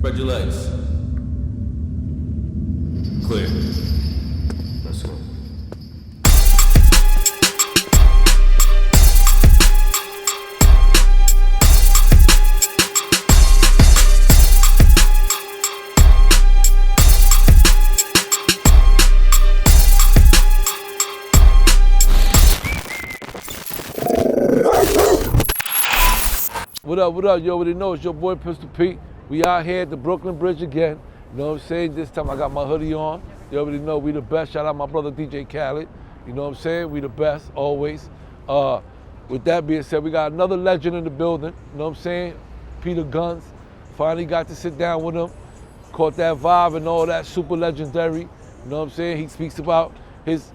Spread your legs. Clear. Let's go. What up, what up? You already know it's your boy Pistol Pete. We out here at the Brooklyn Bridge again. You know what I'm saying? This time I got my hoodie on. You already know we the best. Shout out my brother DJ Khaled. You know what I'm saying? We the best, always. With that being said, we got another legend in the building. You know what I'm saying? Peter Gunz. Finally got to sit down with him. Caught that vibe and all that, super legendary. You know what I'm saying? He speaks about his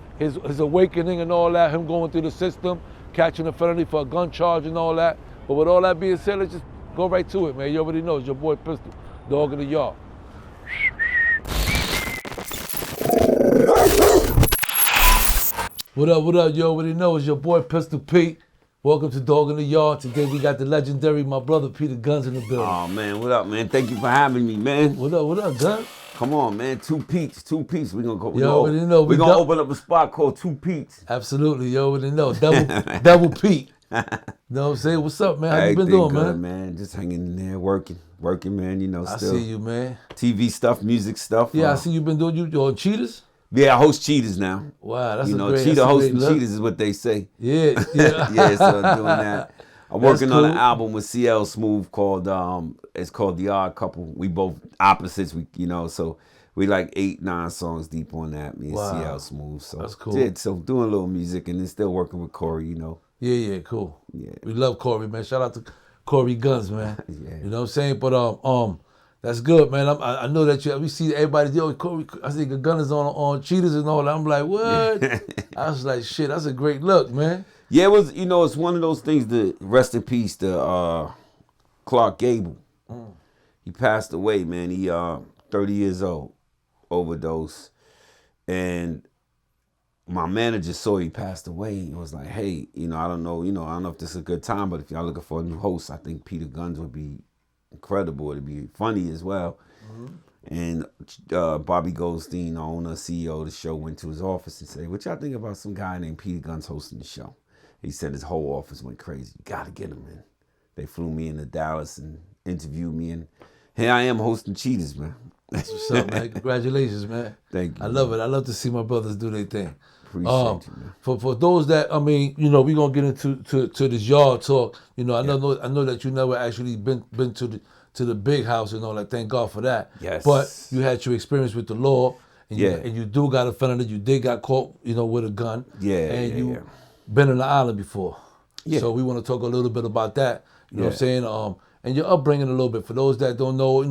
awakening and all that, him going through the system, catching a felony for a gun charge and all that. But with all that being said, let's just go right to it, man. You already know, it's your boy Pistol, dog of the yard. What up, what up? You already know, it's your boy Pistol Pete. Welcome to Dog in the Yard. Today we got the legendary, my brother Peter Gunz in the building. Oh man, what up, man? Thank you for having me, man. What up, Gunz? Come on, man. Two Pete's. We're gonna go. You already know. We're gonna open up a spot called Two Pete's. Absolutely, you already know. Double Pete. You know what I'm saying? What's up, man? How you been doing, good, man? Just hanging in there, working, man. You know, still. I see you, man. TV stuff, music stuff. Yeah, I see you been doing. You on Cheaters? Yeah, I host Cheaters now. Wow, that's Cheater hosting Cheaters is what they say. Yeah. Yeah, so I'm doing that. I'm working cool. on an album with CL Smooth called it's called The Odd Couple. We both opposites, so we like 8-9 songs deep on that. Me and CL Smooth. So that's cool. Yeah, so doing a little music and then still working with Corey, Yeah, cool. Yeah. We love Corey, man. Shout out to Corey Gunz, man. Yeah. You know what I'm saying? But that's good, man. I know that we see everybody, Corey, I think the gun is on Cheaters and all that. I'm like, what? I was like, shit, that's a great look, man. Yeah, it was, it's one of those things that, rest in peace to Clark Gable. He passed away, man. He 30 years old, overdose. And my manager saw he passed away. He was like, hey, I don't know if this is a good time, but if y'all looking for a new host, I think Peter Gunz would be incredible. It'd be funny as well. And Bobby Goldstein, the owner, CEO of the show, went to his office and said, what y'all think about some guy named Peter Gunz hosting the show? He said his whole office went crazy. You gotta get him in. They flew me into Dallas and interviewed me, and here I am hosting Cheaters, man. That's what's up, man. Congratulations, man. Thank you. I love it. I love to see my brothers do their thing. Appreciate you, man. For those that, we're gonna get into to this yard talk. I know that you never actually been to the big house and all that. Thank God for that. Yes. But you had your experience with the law, and Yeah. you do got a felony. You did got caught, with a gun. Yeah. And you you been on the island before. Yeah. So we want to talk a little bit about that. You know what I'm Yeah. saying? And your upbringing a little bit. For those that don't know,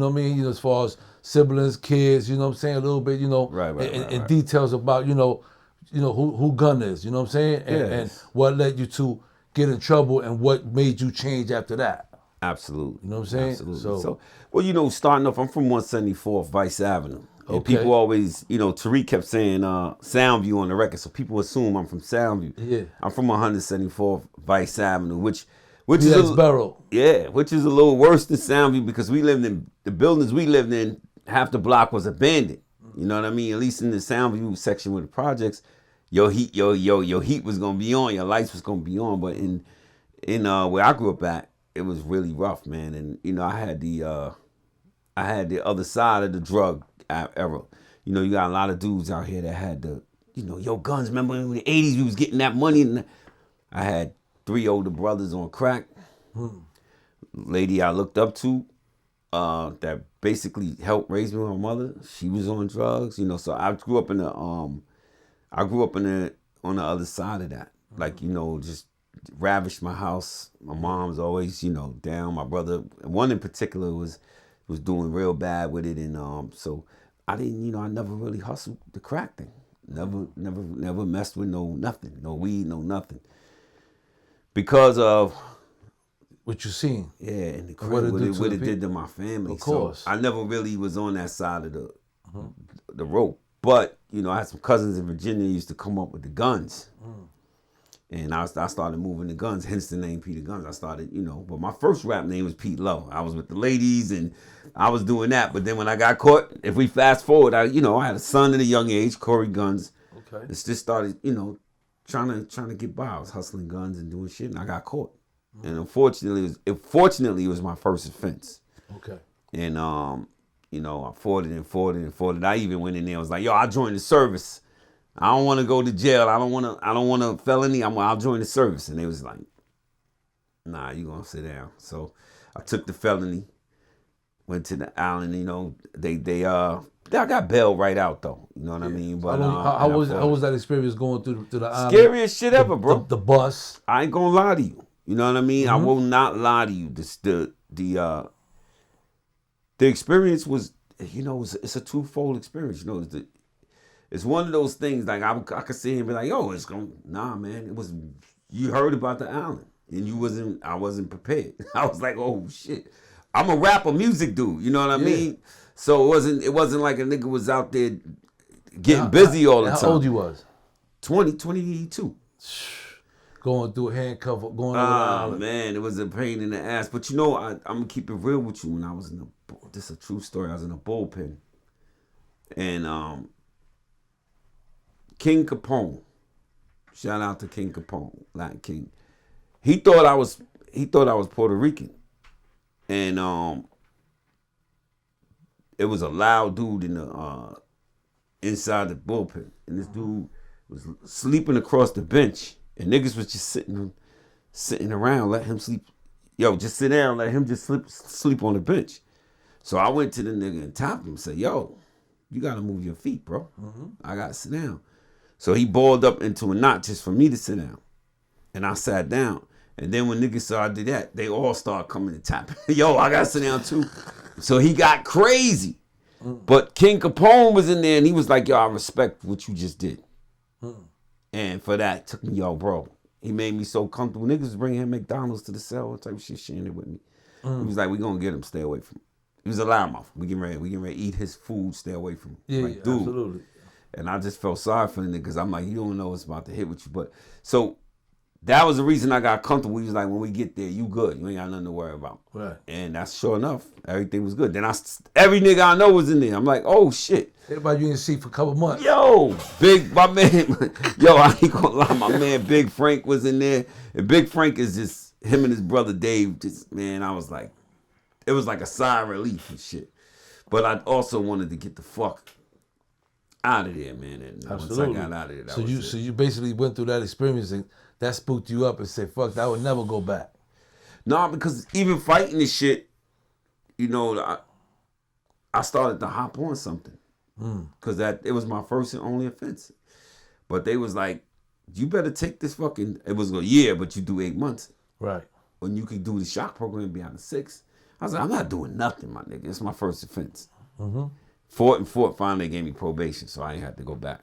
as far as siblings, kids, a little bit, Right. details about, who Gun is, you know what I'm saying? And what led you to get in trouble and what made you change after that. Absolutely. You know what I'm saying? Absolutely. So, starting off, I'm from 174th Vice Avenue. And Okay. people always, Tariq kept saying Soundview on the record, so people assume I'm from Soundview. Yeah. I'm from 174th Vice Avenue, which Yes, is Barrow. which is a little worse than Soundview because we lived in the buildings we lived in. Half the block was abandoned. You know what I mean? At least in the Soundview section with the projects, your heat was gonna be on, your lights was gonna be on. But in where I grew up at, it was really rough, man. And I had the other side of the drug era. You got a lot of dudes out here that had the guns. Remember in the 80s we was getting that money, and I had 3 older brothers on crack. Lady I looked up to, that basically helped raise me with my mother. She was on drugs, So I grew up on the other side of that. Like, just ravished my house. My mom's always, down. My brother, one in particular, was doing real bad with it, and so I didn't, I never really hustled the crack thing. Never messed with nothing, no weed, no nothing. Because of What you seen? Yeah, and what it did to my family. Of course. So I never really was on that side of the rope. But, you know, I had some cousins in Virginia who used to come up with the guns. And I started moving the guns, hence the name Peter Gunz. I started, you know, but my first rap name was Pete Low. I was with the ladies and I was doing that. But then when I got caught, if we fast forward, I had a son at a young age, Peter Gunz. Okay. It's just started, trying to get by. I was hustling guns and doing shit, and I got caught. And unfortunately, it was my first offense. Okay. And I fought it. I even went in there and was like, yo, I'll join the service. I don't want to go to jail. I don't want a felony. I'll join the service. And they was like, nah, you gonna sit down. So I took the felony, went to the island, I got bailed right out though. You know what I mean? But how was that experience going through the island? Scariest shit ever, bro. The bus. I ain't gonna lie to you. You know what I mean? I will not lie to you. The experience was, it's a twofold experience. It's one of those things like I could sit here and be like, yo, nah, man. It was, you heard about the island and I wasn't prepared. I was like, oh shit. I'm a rapper, music dude. You know what I mean? So it wasn't like a nigga was out there getting busy all the time. How old you was? 22. Going through a handcuff, going over the island. Man, it was a pain in the ass. But I'm gonna keep it real with you. When I was this is a true story. I was in a bullpen, and King Capone, shout out to King Capone, Latin King. He thought I was Puerto Rican, and it was a loud dude in the inside the bullpen, and this dude was sleeping across the bench. And niggas was just sitting around, let him sleep. Yo, just sit down, let him just sleep on the bench. So I went to the nigga and tapped him and said, yo, you gotta move your feet, bro. I gotta sit down. So he balled up into a knot just for me to sit down. And I sat down. And then when niggas saw I did that, they all started coming and tapping. Yo, I gotta sit down too. So he got crazy. But King Capone was in there and he was like, yo, I respect what you just did. And for that, took me, yo, bro. He made me so comfortable. Niggas was bringing him McDonald's to the cell, type of shit, sharing it with me. He was like, we gonna get him, stay away from him. He was a loudmouth. We getting ready to eat his food, stay away from him. Yeah, like, dude. Absolutely. And I just felt sorry for the niggas. I'm like, you don't know what's about to hit with you. But so that was the reason I got comfortable. He was like, when we get there, you good. You ain't got nothing to worry about. Right. And that's sure enough. Everything was good. Then every nigga I know was in there. I'm like, oh shit. Everybody you didn't see for a couple months. Yo, my man, I ain't gonna lie, my man Big Frank was in there. And Big Frank is just, him and his brother Dave, just, man, I was like, it was like a sigh of relief and shit. But I also wanted to get the fuck out of there, man. And Absolutely. Once I got out of there, so you basically went through that experience and that spooked you up and said, fuck, that would never go back. No, because even fighting this shit, I started to hop on something. Because it was my first and only offense. But they was like, you better take this fucking, it was a year, but you do 8 months. Right. When you could do the shock program beyond 6. I was like, I'm not doing nothing, my nigga. It's my first offense. Fort finally gave me probation, so I ain't had to go back.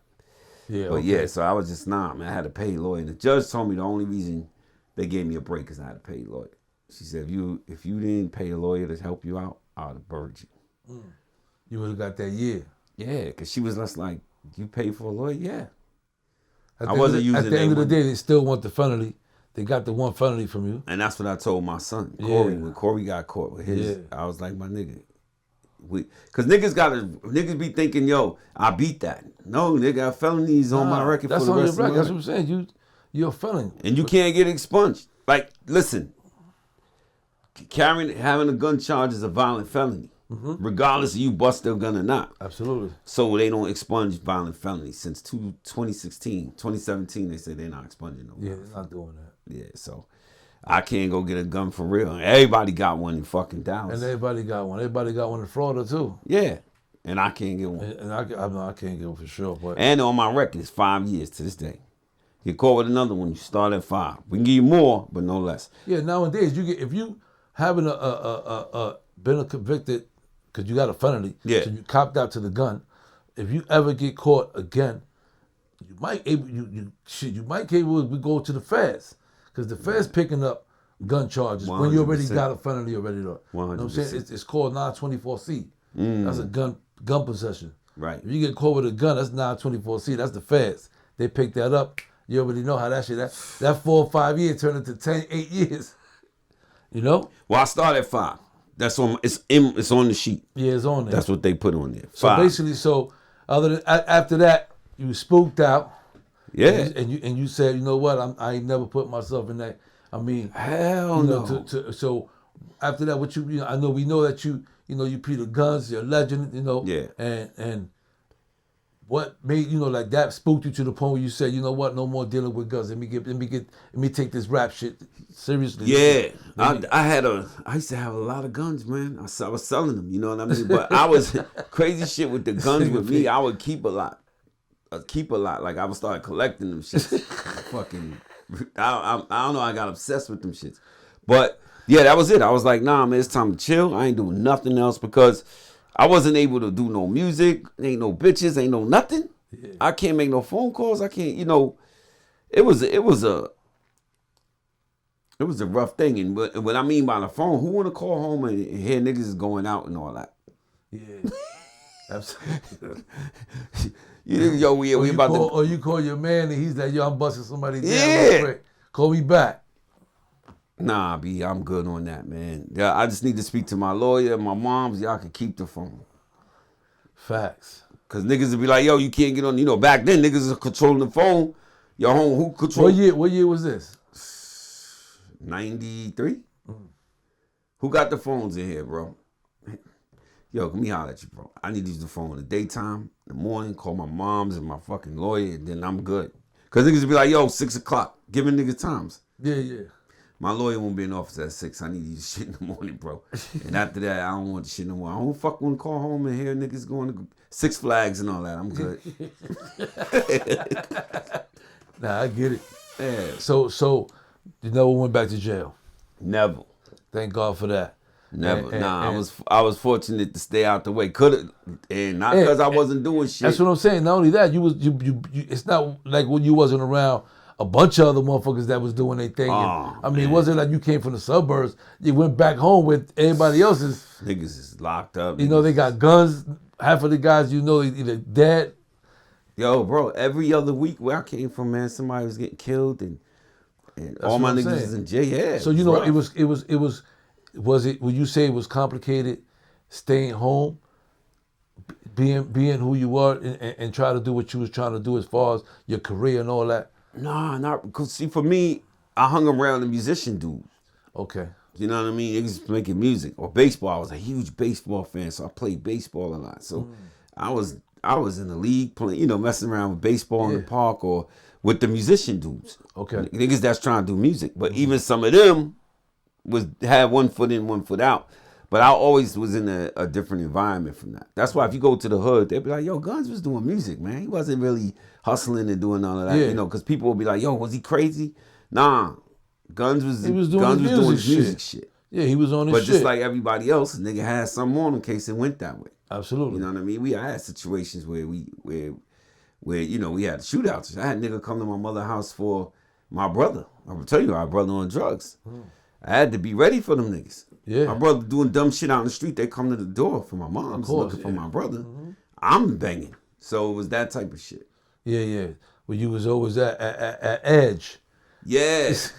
Yeah. But yeah, so I was just, man, I had to pay a lawyer. And the judge told me the only reason they gave me a break is I had to pay a lawyer. She said, if you didn't pay a lawyer to help you out, I would have buried you. You would have got that year. Yeah, because she was just like, you paid for a lawyer? Yeah. At the end of the day, they still want the felony. They got the one felony from you. And that's what I told my son, Corey. When Corey got caught with his, I was like, my nigga. Because niggas be thinking, yo, I beat that. No, they got felonies on my record for the rest of my life. That's what I'm saying. You're a felon. And you can't get expunged. Like, listen, having a gun charge is a violent felony. Regardless of you bust their gun or not. Absolutely. So they don't expunge violent felonies. Since 2017, they say they're not expunging no more. Yeah, they're not doing that. Yeah, so I can't go get a gun for real. Everybody got one in fucking Dallas. And everybody got one. Everybody got one in Florida too. Yeah, and I can't get one. And I can't get one for sure. But and on my record, it's 5 years to this day. Get caught with another one, you start at 5. We can give you more, but no less. Yeah, nowadays if you having been a convicted, because you got a felony, so you copped out to the gun. If you ever get caught again, you might be able to go to the feds, because the feds picking up gun charges 100%. When you already got a felony already. 100%. You know what I'm saying? It's called 924C. That's a gun possession. Right. If you get caught with a gun, that's 924C. That's the feds. They pick that up. You already know how that shit. That 4 or 5 years turned into 8 years. You know? Well, I started at 5. That's on. It's on the sheet. Yeah, it's on there. That's what they put on there. So 5. basically, other than after that, you spooked out. Yeah. And you said, you know what? I ain't never put myself in that. I mean, Hell you know, no. so after that, what you know, I know we know that you Peter Gunz, you're a legend, you know. Yeah. And what made like that spooked you to the point where you said, you know what, no more dealing with guns. Let me take this rap shit seriously. Yeah, I used to have a lot of guns, man. I was selling them, you know what I mean? But I was crazy shit with the guns with me. I would keep a lot. Like I would start collecting them shits. Fucking, I don't know. I got obsessed with them shits. But yeah, that was it. I was like, nah, man, it's time to chill. I ain't doing nothing else because I wasn't able to do no music. Ain't no bitches. Ain't no nothing. Yeah. I can't make no phone calls. I can't. It was a rough thing. And what I mean by the phone, who want to call home and hear niggas is going out and all that? Yeah, absolutely. We about to. Or you call your man and he's like, yo, I'm busting somebody down Yeah. real quick. Call me back. Nah, B, I'm good on that, man. Yeah, I just need to speak to my lawyer, my moms. Y'all can keep the phone. Facts. Cause niggas would be like, yo, you can't get on. Back then niggas was controlling the phone. Your home, who control? What year was this? 93. Who got the phones in here, bro? Yo, let me holler at you, bro. I need to use the phone in the daytime, in the morning, call my moms and my fucking lawyer, and then I'm good. Cause niggas would be like, yo, 6 o'clock, giving niggas times. Yeah. My lawyer won't be in office at 6. I need to use shit in the morning, bro. And after that, I don't want the shit no more. I don't fuck want to call home and hear niggas going to Six Flags and all that. I'm good. Nah, I get it. Yeah. So you never went back to jail. Never. Thank God for that. Never. I was fortunate to stay out the way. And not because I wasn't doing shit. That's what I'm saying. Not only that, you it's not like when you wasn't around a bunch of other motherfuckers that was doing their thing. It wasn't like you came from the suburbs. You went back home with everybody else's. Niggas is locked up. They got guns. Half of the guys either dead. Yo, bro, every other week where I came from, man, somebody was getting killed and all my niggas is in jail. Yeah. So would you say it was complicated staying home, being who you are and try to do what you was trying to do as far as your career and all that? Nah, not because see for me, I hung around the musician dudes. Okay. You know what I mean? Niggas making music or baseball. I was a huge baseball fan, so I played baseball a lot. So I was in the league playing, messing around with baseball in the park or with the musician dudes. Okay. Niggas that's trying to do music. But even some of them had 1 foot in, 1 foot out. But I always was in a different environment from that. That's why if you go to the hood, they'll be like, yo, Gunz was doing music, man. He wasn't really hustling and doing all of that, because people will be like, yo, was he crazy? Nah. Gunz was doing his music shit. Yeah, he was on his shit. But just like everybody else, nigga had something on in case it went that way. Absolutely. You know what I mean? We had situations where we had shootouts. I had nigga come to my mother's house for my brother. I will tell you, our brother on drugs. I had to be ready for them niggas. Yeah. My brother doing dumb shit out in the street. They come to the door for my mom's looking for my brother. I'm banging. So it was that type of shit. Yeah. Well, you was always at edge. Yes.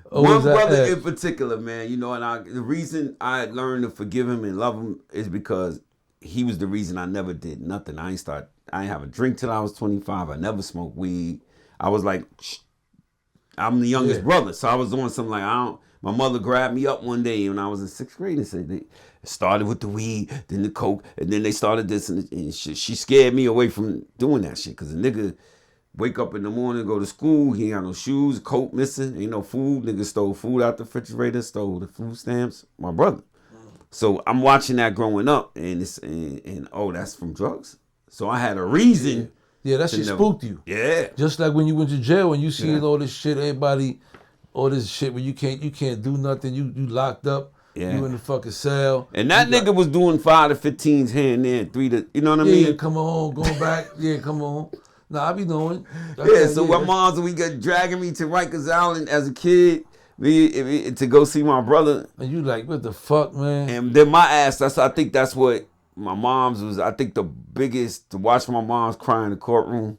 One brother in particular, man, and the reason I learned to forgive him and love him is because he was the reason I never did nothing. I ain't have a drink till I was 25. I never smoked weed. I was like, I'm the youngest brother. So I was doing something like, my mother grabbed me up one day when I was in 6th grade and said, it started with the weed, then the coke, and then they started this, and she scared me away from doing that shit. Because a nigga wake up in the morning, go to school, he ain't got no shoes, coat missing, ain't no food. Nigga stole food out the refrigerator, stole the food stamps. My brother. So I'm watching that growing up, and that's from drugs. So I had a reason. Yeah, that shit spooked you. Yeah. Just like when you went to jail and you seen all this shit, everybody, all this shit where you can't do nothing, you locked up, you in the fucking cell. And that nigga was doing 5 to 15s here and there, 3 to, you know what I mean? Yeah, come on, going back. Yeah, come on. Nah, I be knowing. My moms, we got dragging me to Rikers Island as a kid to go see my brother. And you like, what the fuck, man? And then my ass, I think that's what my mom's was, I think the biggest, to watch my mom's cry in the courtroom,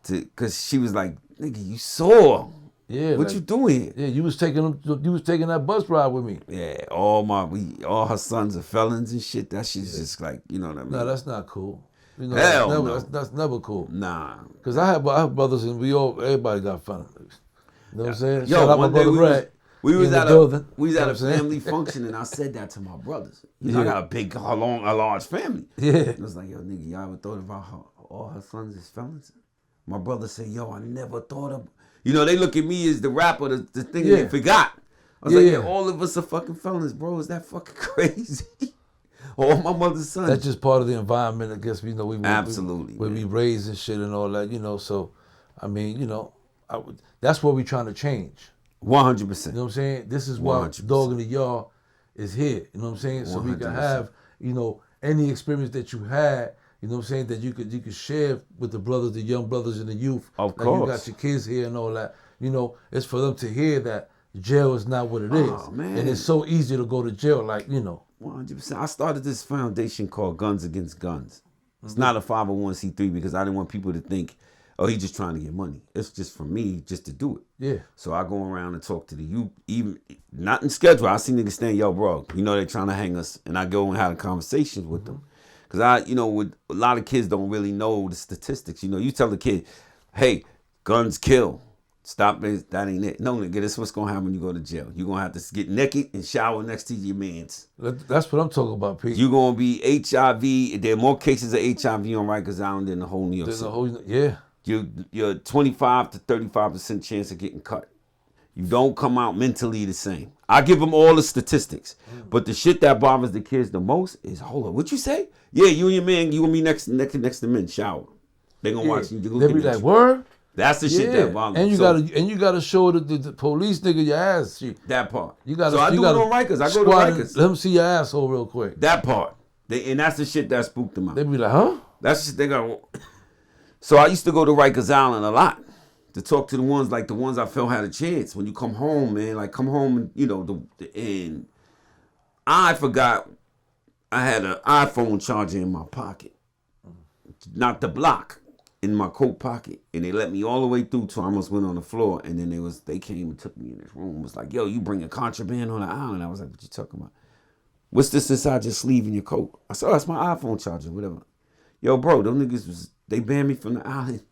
because she was like, nigga, you sore. Yeah. What you doing here? Yeah, you was taking that bus ride with me. Yeah, all her sons are felons and shit. That shit's just like, you know what I mean? No, that's not cool. You know, Hell no. That's never cool. Nah. Because I have brothers and everybody got felonies. You know what I'm saying? Yo, Shout out my one day brother Brad. we was in the at building. a You know what I'm family function, and I said that to my brothers. You know, I got a large family. Yeah. It was like, yo, nigga, y'all ever thought about all her sons is felons? My brother said, yo, I never thought of. You know, they look at me as the rapper, the thing they forgot. I was like, yeah, all of us are fucking felons, bro. Is that fucking crazy? All my mother's sons. That's just part of the environment, I guess. You know, Absolutely, we raised and shit and all that. You know, so I mean, you know, that's what we're trying to change. 100%. You know what I'm saying? This is why 100%. Dog in the Yard is here. You know what I'm saying? So 100%. We can have, you know, any experience that you had. You know what I'm saying? That you could share with the brothers, the young brothers and the youth. Of course. Like you got your kids here and all that. You know, it's for them to hear that jail is not what it is. Man. And it's so easy to go to jail, like, you know. 100%. I started this foundation called Guns Against Guns. It's not a 501c3 because I didn't want people to think, oh, he's just trying to get money. It's just for me just to do it. Yeah. So I go around and talk to the youth, even not in schedule. I see niggas stand, yo, bro, you know they're trying to hang us. And I go and have conversations with them. Because with a lot of kids don't really know the statistics. You know, you tell the kid, hey, guns kill. Stop it. That ain't it. No, nigga, this is what's going to happen when you go to jail. You're going to have to get naked and shower next to your mans. That's what I'm talking about, Pete. You're going to be HIV. There are more cases of HIV on Rikers Island than the whole New York City. Yeah. You're 25 to 35% chance of getting cut. You don't come out mentally the same. I give them all the statistics. But the shit that bothers the kids the most is, hold on, what you say? Yeah, you and your man, you gonna be next to men, shower. They gonna watch you. They be like, word? That's the shit that bothers me. And you gotta show the police nigga your ass. That part. You gotta. So I do it on Rikers. I go to Rikers. Let them see your asshole real quick. That part. And that's the shit that spooked them out. They be like, huh? That's the shit they got. So I used to go to Rikers Island a lot to talk to the ones I felt had a chance. When you come home, man, like come home and you know and I forgot I had an iPhone charger in my pocket, not the block, in my coat pocket, and they let me all the way through till I almost went on the floor, and then they came and took me in this room. It was like, yo, you bringing contraband on the island? I was like, what you talking about? What's this inside your sleeve in your coat? I said, oh, that's my iPhone charger, whatever. Yo, bro, them niggas they banned me from the island.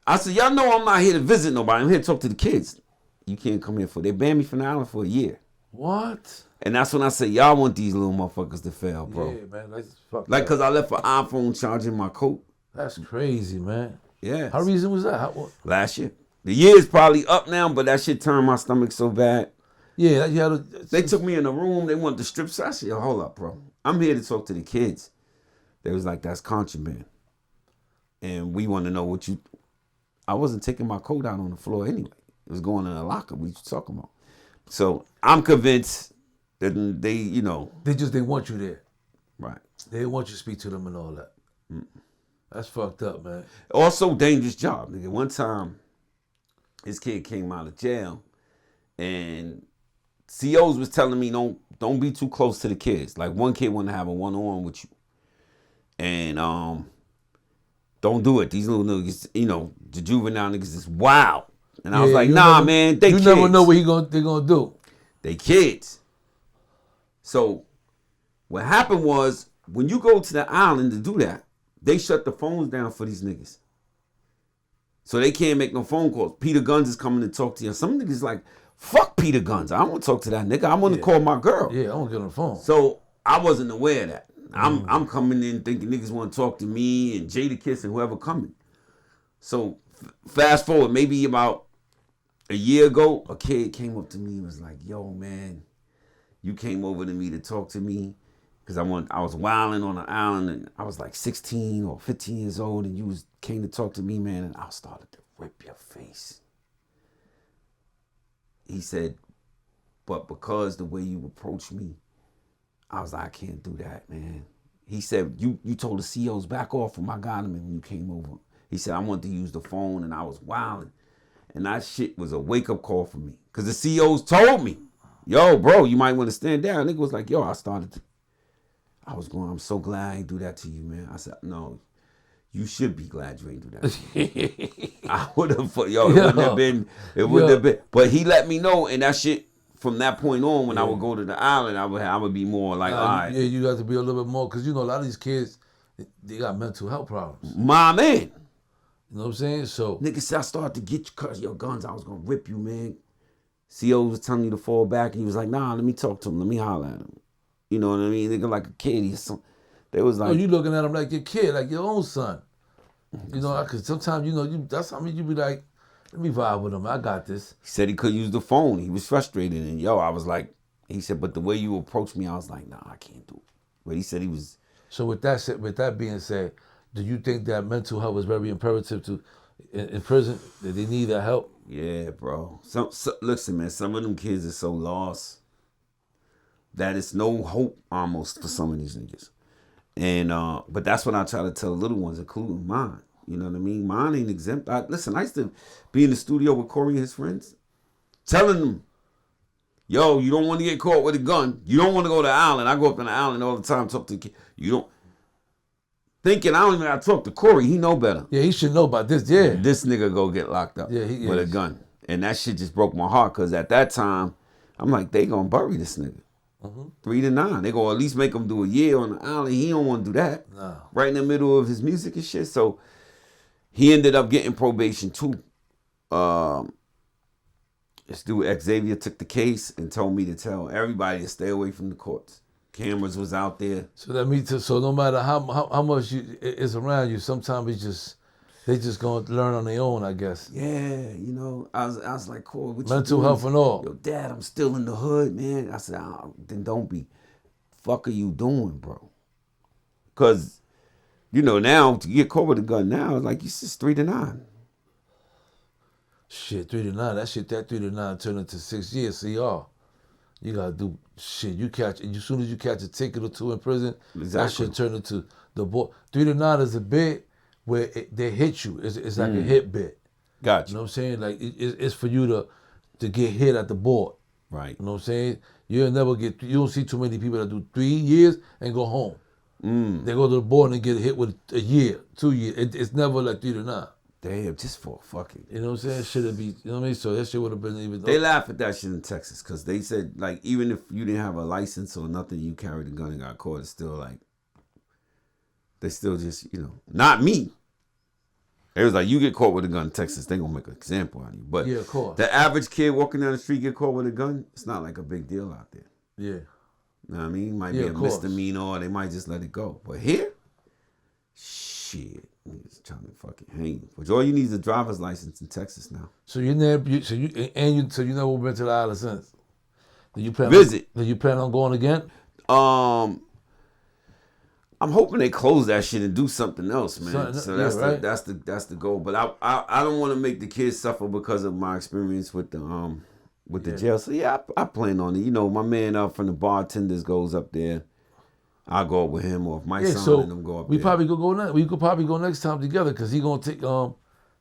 I said, y'all know I'm not here to visit nobody. I'm here to talk to the kids. You can't come here they banned me from the island for a year. What? And that's when I said, y'all want these little motherfuckers to fail, bro. Yeah, man, that's fucked like, up. because I left an iPhone charger in my coat. That's crazy, man. Yeah. How reason was that? Last year. The year's probably up now, but that shit turned my stomach so bad. Yeah, they took me in the room. They wanted to strip. So I said, hold up, bro. I'm here to talk to the kids. They was like, that's contraband. And we want to know what you... I wasn't taking my coat out on the floor anyway. It was going in a locker. What you talking about? So I'm convinced that they, you know... They didn't want you there. Right. They didn't want you to speak to them and all that. That's fucked up, man. Also dangerous job, nigga. One time, this kid came out of jail, and COs was telling me don't be too close to the kids. Like one kid wanted to have a one-on-one with you, and don't do it. These little niggas, you know, the juvenile niggas is wild. And I was like, nah, man, they kids. You never know what they're gonna do. They kids. So what happened was when you go to the island to do that, they shut the phones down for these niggas. So they can't make no phone calls. Peter Gunz is coming to talk to you. Some niggas like, fuck Peter Gunz. I don't want to talk to that nigga. I want to call my girl. Yeah, I want to get on the phone. So I wasn't aware of that. I'm coming in thinking niggas want to talk to me and Jadakiss and whoever coming. So fast forward, maybe about a year ago, a kid came up to me and was like, yo, man, you came over to me to talk to me. Because I was wilding on an island and I was like 16 or 15 years old and you came to talk to me, man, and I started to rip your face. He said, but because the way you approached me, I was like, I can't do that, man. He said, you told the COs back off from my guy when you came over. He said, I wanted to use the phone and I was wilding. And that shit was a wake-up call for me. Because the COs told me, yo, bro, you might want to stand down. Nigga was like, yo, I was going, I'm so glad I ain't do that to you, man. I said, no, you should be glad you ain't do that. I would have, it wouldn't have been, but he let me know, and that shit, from that point on, when I would go to the island, I would be more like, all right. Yeah, you got to be a little bit more, because, you know, a lot of these kids, they got mental health problems. My man. You know what I'm saying? So. Nigga said, I started to get you, cuz, yo, Gunz, I was going to rip you, man. CO was telling you to fall back, and he was like, nah, let me talk to him. Let me holler at him. You know what I mean? Nigga like a kid. They was like. Oh, you looking at him like your kid, like your own son. You know, because sometimes, you know, that's something you be like, let me vibe with him. I got this. He said he couldn't use the phone. He was frustrated. And, I was like, he said, but the way you approached me, I was like, nah, I can't do it. But he said he was. So with that being said, do you think that mental health is very imperative to in prison? That they need that help? Yeah, bro. Listen, man, some of them kids are so lost that it's no hope almost for some of these niggas. And but that's what I try to tell the little ones, including mine. You know what I mean? Mine ain't exempt. Listen, I used to be in the studio with Corey and his friends, telling them, yo, you don't want to get caught with a gun. You don't want to go to the island. I go up in the island all the time, talk to the kid. You don't. Thinking I don't even got to talk to Corey. He know better. Yeah, he should know about this. Yeah. This nigga go get locked up with a gun. And that shit just broke my heart, because at that time, I'm like, they gonna bury this nigga. 3 to 9. They gonna at least make him do a year on the island. He don't want to do that. No. Right in the middle of his music and shit. So he ended up getting probation too. This dude Xavier took the case and told me to tell everybody to stay away from the courts. Cameras was out there. So that means, so no matter how much it's around you, sometimes they just gonna learn on their own, I guess. Yeah, you know, I was like, cool. What mental health and all. Yo, Dad, I'm still in the hood, man. I said, then don't be. Fuck are you doing, bro? Because, you know, now to get caught with a gun now, like, it's just 3 to 9. Shit, 3 to 9. That 3 to 9 turned into 6 years. CR. You gotta do shit. As soon as you catch a ticket or 2 in prison, that shit turn into the boy. 3 to 9 is a bit where they hit you. It's like a hit bit. Gotcha. You know what I'm saying? Like it's for you to get hit at the board. Right. You know what I'm saying? You don't see too many people that do 3 years and go home. They go to the board and get hit with a year, 2 years. It's never like 3 to 9. Damn, just for fucking. You know what I'm saying? Should be, you know what I mean? So that shit would have been even. They laugh at that shit in Texas, because they said, like, even if you didn't have a license or nothing, you carried a gun and got caught, it's still like, they still just, you know, not me. It was like, you get caught with a gun in Texas, they gonna make an example out of you. But yeah, of course. The average kid walking down the street get caught with a gun, it's not like a big deal out there. Yeah. You know what I mean? It might be a misdemeanor, or they might just let it go. But here, shit, niggas trying to fucking hang you. But all you need is a driver's license in Texas now. So you never been to the island since? Do you plan Visit? Do you plan on going again? I'm hoping they close that shit and do something else, man. So that's right. that's the goal. But I don't want to make the kids suffer because of my experience with the jail. So yeah, I plan on it. You know, my man from the bartenders goes up there. I'll go up with him, or if my son and them go up there. We could probably go next time together, because he gonna take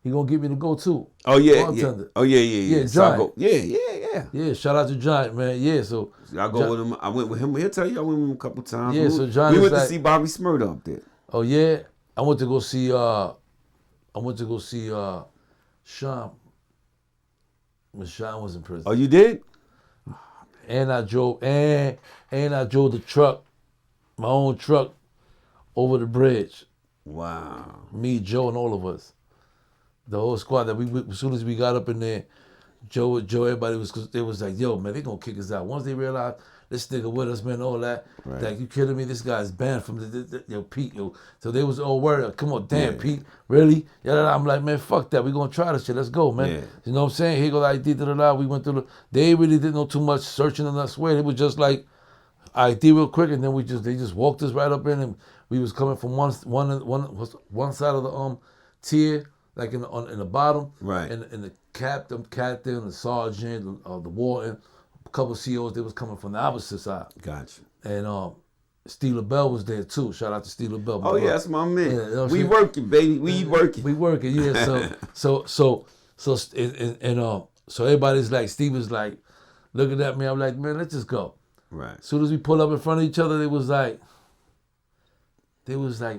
he gonna get me to go too. Oh yeah, bartender. Oh yeah. So Giant. Yeah. Shout out to Giant, man. Yeah, so I go with him. I went with him. He'll tell you I went with him a couple times. Yeah, so Giant. We went to see Bobby Smurda up there. Oh yeah, I went to go see Sean when Sean was in prison. Oh, you did? And I drove the truck, my own truck, over the bridge. Wow. Me, Joe, and all of us. The whole squad. That as soon as we got up in there, Joe, everybody was like, yo, man, they gonna kick us out. Once they realized this nigga with us, man, all that, like, you kidding me? This guy's banned from Pete, yo. So they was all worried. Come on, damn, Pete, really? Yeah, I'm like, man, fuck that. We gonna try this shit. Let's go, man. Yeah. You know what I'm saying? Here go the ID, we went through they really didn't know too much searching on us. It was just like, ID real quick, and then they just walked us right up in, and we was coming from one side of the tier, like in the bottom, right, and the captain, the sergeant, the warden, a couple of COs. They was coming from the opposite side. Gotcha. And Steve LaBelle was there too. Shout out to Steve LaBelle. Oh yeah, that's my man. Yeah, you know we working, baby. We working. We working. Yeah. So everybody's like, Steve was like, looking at me. I'm like, man, let's just go. Right. As soon as we pull up in front of each other, they was like,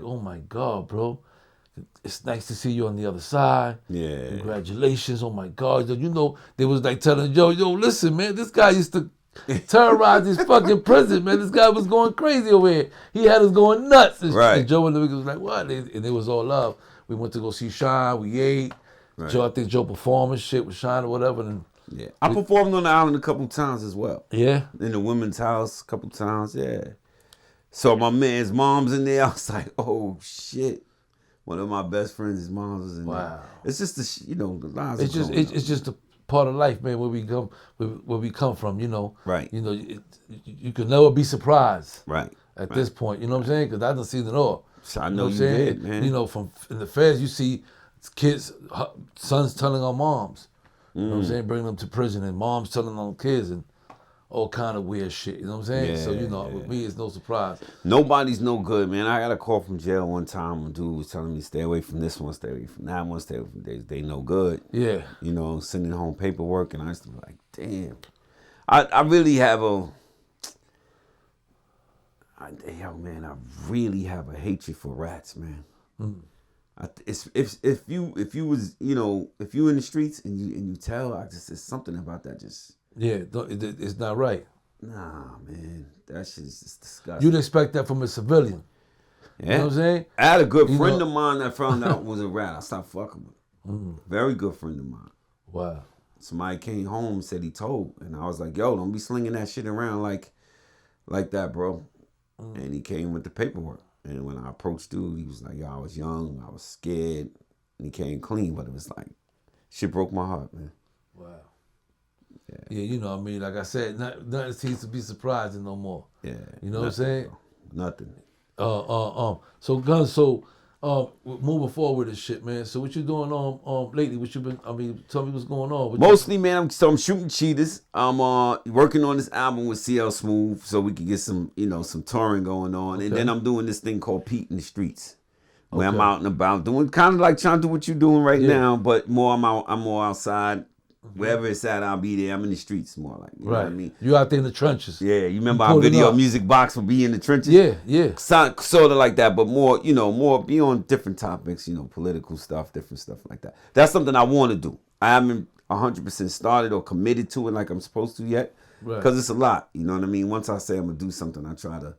oh my God, bro. it's nice to see you on the other side. Yeah. Congratulations. Oh my God. You know, they was like telling Joe, yo, listen, man, this guy used to terrorize this fucking prison, man. This guy was going crazy over here. He had us going nuts. And, Right. and Joe and the Rikers was like, what? And it was all love. We went to go see Shine. We ate. Right. Joe, I think Joe performed and shit with Shine or whatever. And Yeah. I performed on the island a couple times as well. yeah. In the women's house a couple times, yeah. So my man's mom's in there. I was like, oh shit. One of my best friends, his mom's was in there. It's just the the lives. It's just a part of life, man. Where we come from, you know. Right. You know, you can never be surprised. Right. At this point, you know what I'm saying? Because I done seen it all. So I know what I'm you saying? did, man. You know, from in the feds, you see kids, sons telling on moms. You know what I'm saying? Bringing them to prison, and moms telling on kids, and all kind of weird shit. You know what I'm saying? Yeah, So with me, it's no surprise. Nobody's no good, man. I got a call from jail one time. A dude was telling me, stay away from this one, stay away from that one, stay away from this. They no good. Yeah. You know, sending home paperwork, and I used to be like, damn. I really have I really have a hatred for rats, man. If you was, if you in the streets and you tell, it's something about that just. Yeah, it's not right. Nah, man, that shit is just disgusting. You'd expect that from a civilian. Yeah. You know what I'm saying? I had a good friend of mine that found out was a rat. I stopped fucking with him. Very good friend of mine. Wow. Somebody came home and said he told, and I was like, yo, don't be slinging that shit around like that, bro. And he came with the paperwork. And when I approached dude, he was like, yo, I was young, I was scared, and he came clean, but it was like, shit broke my heart, man. Wow. Yeah, you know what I mean? Like I said, nothing seems to be surprising no more. Yeah. You know what I'm saying? Bro. Nothing. So Gunz, moving forward with this shit, man. So what you doing lately? What you been? Tell me what's going on. Mostly, man. I'm shooting cheetahs. I'm working on this album with CL Smooth, so we can get some touring going on. Okay. And then I'm doing this thing called Pete in the Streets, where I'm out and about doing kind of like trying to do what you're doing right now, but more I'm more outside. Wherever it's at, I'll be there. I'm in the streets more like, you know what I mean? You out there in the trenches. Yeah, you remember our video Music Box for Be in the Trenches? Yeah. Sort of like that, but more be on different topics, political stuff, different stuff like that. That's something I want to do. I haven't 100% started or committed to it like I'm supposed to yet, because it's a lot, you know what I mean? Once I say I'm going to do something, I try to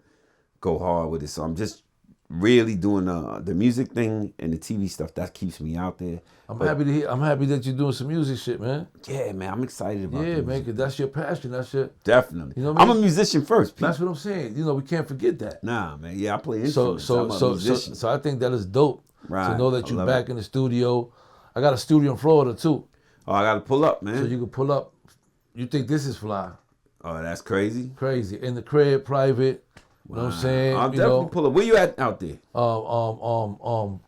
go hard with it. So I'm just really doing the music thing and the TV stuff. That keeps me out there. I'm happy that you're doing some music shit, man. Yeah, man, I'm excited about it. Yeah, man, because that's your passion. That's your definitely. You know what I mean? I'm a musician first. Pete. That's what I'm saying. We can't forget that. Nah, man. Yeah, I play instruments. So I think that is dope to know that you're back in the studio. I got a studio in Florida too. Oh, I got to pull up, man. So you can pull up. You think this is fly? Oh, that's crazy. Crazy in the crib, private. You know what I'm saying? I'll definitely pull up. Where you at out there?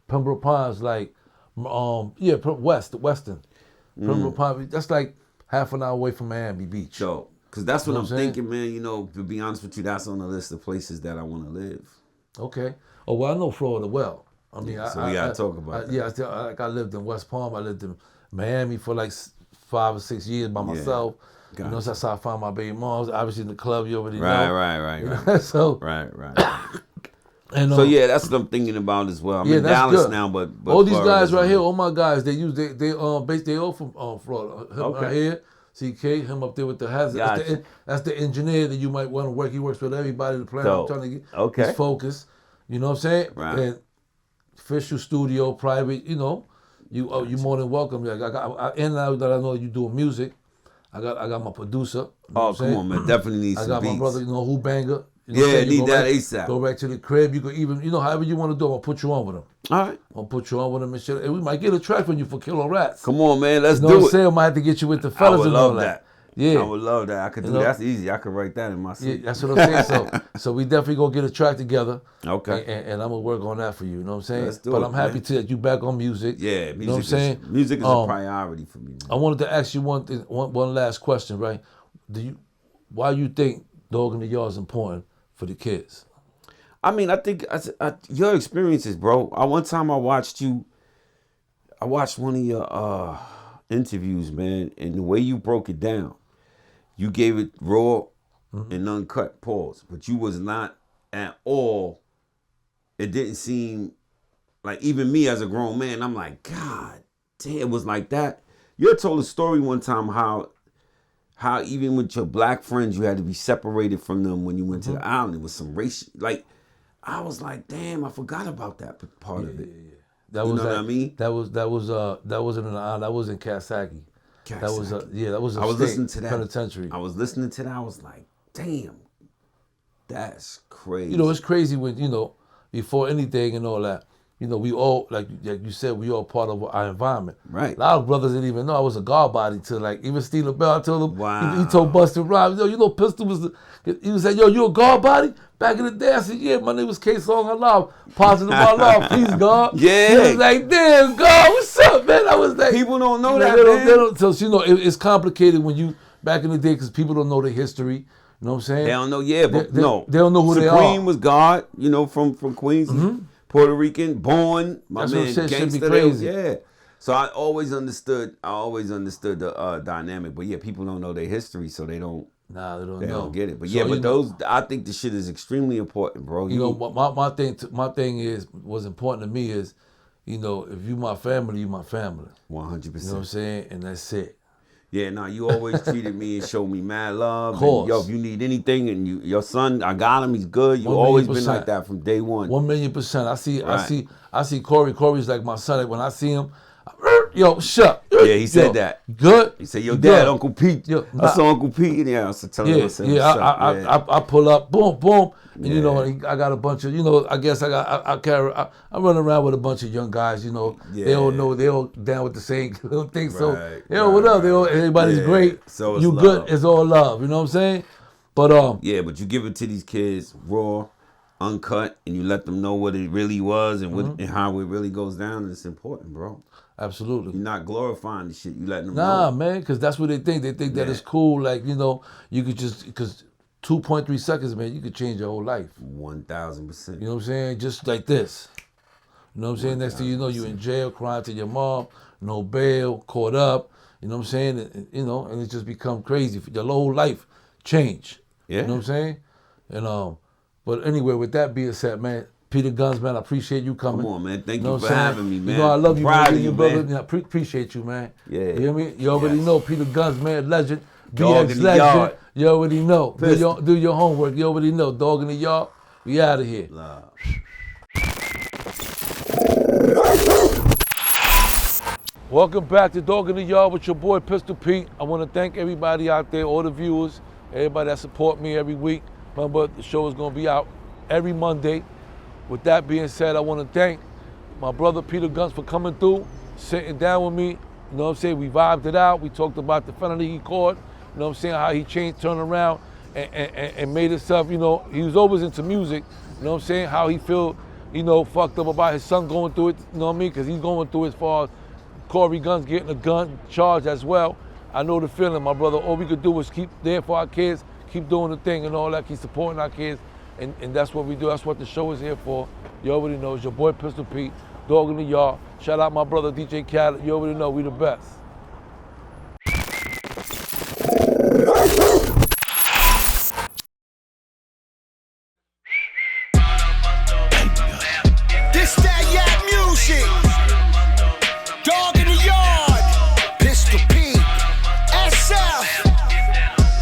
Pembroke Pines, like, Western. Pembroke Pines, that's like half an hour away from Miami Beach. So, because that's what I'm thinking, man. To be honest with you, that's on the list of places that I want to live. Okay. Oh, well, I know Florida well. We gotta talk about that. I lived in West Palm. I lived in Miami for like 5 or 6 years by myself. Gotcha. That's how I found my baby moms. Obviously in the club, you already know. Right. So right. And so that's what I'm thinking about as well. I'm in Dallas now, but all these guys right here, all my guys, they all from Florida. Him right here, CK, him up there with the hazard. That's the engineer that you might want to work. He works with everybody. The plan I'm trying to get his focus. You know what I'm saying? Right. And official studio, private. You more than welcome. Like and now that I know you doing music. I got my producer. Oh, come on, man. Definitely need some beats. I got my brother, Who Banger. Need that ASAP. Go back to the crib. You could even, however you want to do, I'm going to put you on with him. All right. I'll put you on with him and shit. And we might get a track from you for Killer Rats. Come on, man. Let's do it. You know what I'm saying? I might have to get you with the fellas and all that. I would love that. Yeah. I would love that. I could do that. That's easy. I could write that in my sleep. Yeah, that's what I'm saying. So we definitely going to get a track together. Okay. And I'm going to work on that for you. You know what I'm saying? Let's do it, I'm happy that you back on music. Yeah. You know what I'm saying? Music is a priority for me, man. I wanted to ask you one last question, right? Why you think Dog in the Yard is important for the kids? I mean, I think your experiences, bro. One time I watched one of your interviews, man, and the way you broke it down, you gave it raw and uncut, pause. But you was not at all, it didn't seem like even me as a grown man, I'm like, God damn, it was like that. You told a story one time how even with your black friends, you had to be separated from them when you went to the island. It was some race, like, I was like, damn, I forgot about that part of it. Yeah. That You was know what I mean? That was in an island. That was in Kasaki. That was that was I was listening to that penitentiary. I was listening to that. I was like, damn, that's crazy. You know, it's crazy when, you know, before anything and all that, you know, we all, like you said, we all part of our environment. Right. A lot of brothers didn't even know I was a guard body till, like, even Steve LaBelle, I told him, Wow. he told Busta Rhymes, yo, you know Pistol was, he was like, yo, you a guard body? Back in the day, I said, yeah, my name was K-Song Allah, positive Allah, peace, God. Yeah. He was like, damn, God, what's up, man? I was like, People don't know you that, they man. don't, so, you know, it's complicated when you, back in the day, because people don't know the history. You know what I'm saying? They don't know, yeah, but They no. don't know who they are. Supreme was God, you know, from Queens, Puerto Rican, born, my That's what man, I'm saying, should be gangster. crazy. Yeah. So I always understood the dynamic, but yeah, people don't know their history, so they don't. Nah, they don't They know. don't get it. But So, yeah, you but know, those, I think the shit is extremely important, bro. You know, my thing is, what's important to me is, you know, if you my family, you my family. 100%. You know what I'm saying? And that's it. Yeah, nah, you always treated me and showed me mad love. Of course. And, yo, if you need anything and your son, I got him, he's good. You 1,000,000%. always been like that from day one. 1,000,000%. I see Corey. Corey's like my son. Like when I see him, yo, shut. Yeah, he said that. Good. He said, yo, dad, Good. Uncle Pete. Yo, I saw Uncle Pete. Yeah, I was telling him, I said, what's up? I pull up, boom, boom, and you know, Yeah. and I got a bunch of, you know, I guess I run around with a bunch of young guys, you know, they all know, they all down with the same little thing, so, Right, you know, what up, everybody's Yeah. great, So it's you love. good, it's all love, you know what I'm saying? But Yeah, but you give it to these kids raw, uncut, and you let them know what it really was and what and how it really goes down. And it's important, bro. absolutely. You're not glorifying the shit. You letting them Nah, know. man, because that's what they think. They think that Yeah. it's cool, like, you know, you could just, because 2.3 seconds, man, you could change your whole life. 1,000%. You know what I'm saying? Just like this. You know what I'm saying? Next thing you know, you in jail, crying to your mom, no bail, caught up. You know what I'm saying? And, you know, and it just become crazy. Your whole life change. Yeah. You know what I'm saying? And but anyway, with that being said, man, Peter Gunz, man, I appreciate you coming. Come on, man. Thank You know you what for I'm saying? having me, man. You know I love you, Proud man. of you, brother. man. Yeah, appreciate you, man. Yeah. You hear me? You already Yes. know Peter Gunz, man, legend. Dog BX in the legend. yard. You already know. Pistol. Do your homework. You already know. Dog in the yard. We out of here. Love. Welcome back to Dog in the Yard with your boy Pistol Pete. I want to thank everybody out there, all the viewers, everybody that support me every week. Remember, the show is going to be out every Monday. With that being said, I want to thank my brother Peter Gunz for coming through, sitting down with me. You know what I'm saying? We vibed it out. We talked about the felony he caught. You know what I'm saying? How he changed, turned around, and made himself, you know, he was always into music. You know what I'm saying? How he feel, you know, fucked up about his son going through it. You know what I mean? Because he's going through it as far as Corey Gunz getting a gun charge as well. I know the feeling, my brother. All we could do is keep there for our kids, keep doing the thing and all that, keep supporting our kids, and that's what we do. That's what the show is here for. You already know. It's your boy Pistol Pete, Dog in the Yard. Shout out my brother DJ Khaled. You already know we the best. This that yak music. Dog in the yard. Pistol P. SF.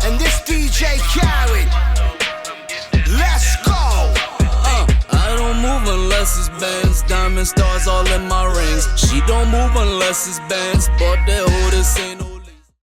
And this DJ Khaled. Let's go. I don't move unless it's bands. Diamond stars all in my rings. She don't move unless it's bands. But that hoe, this ain't no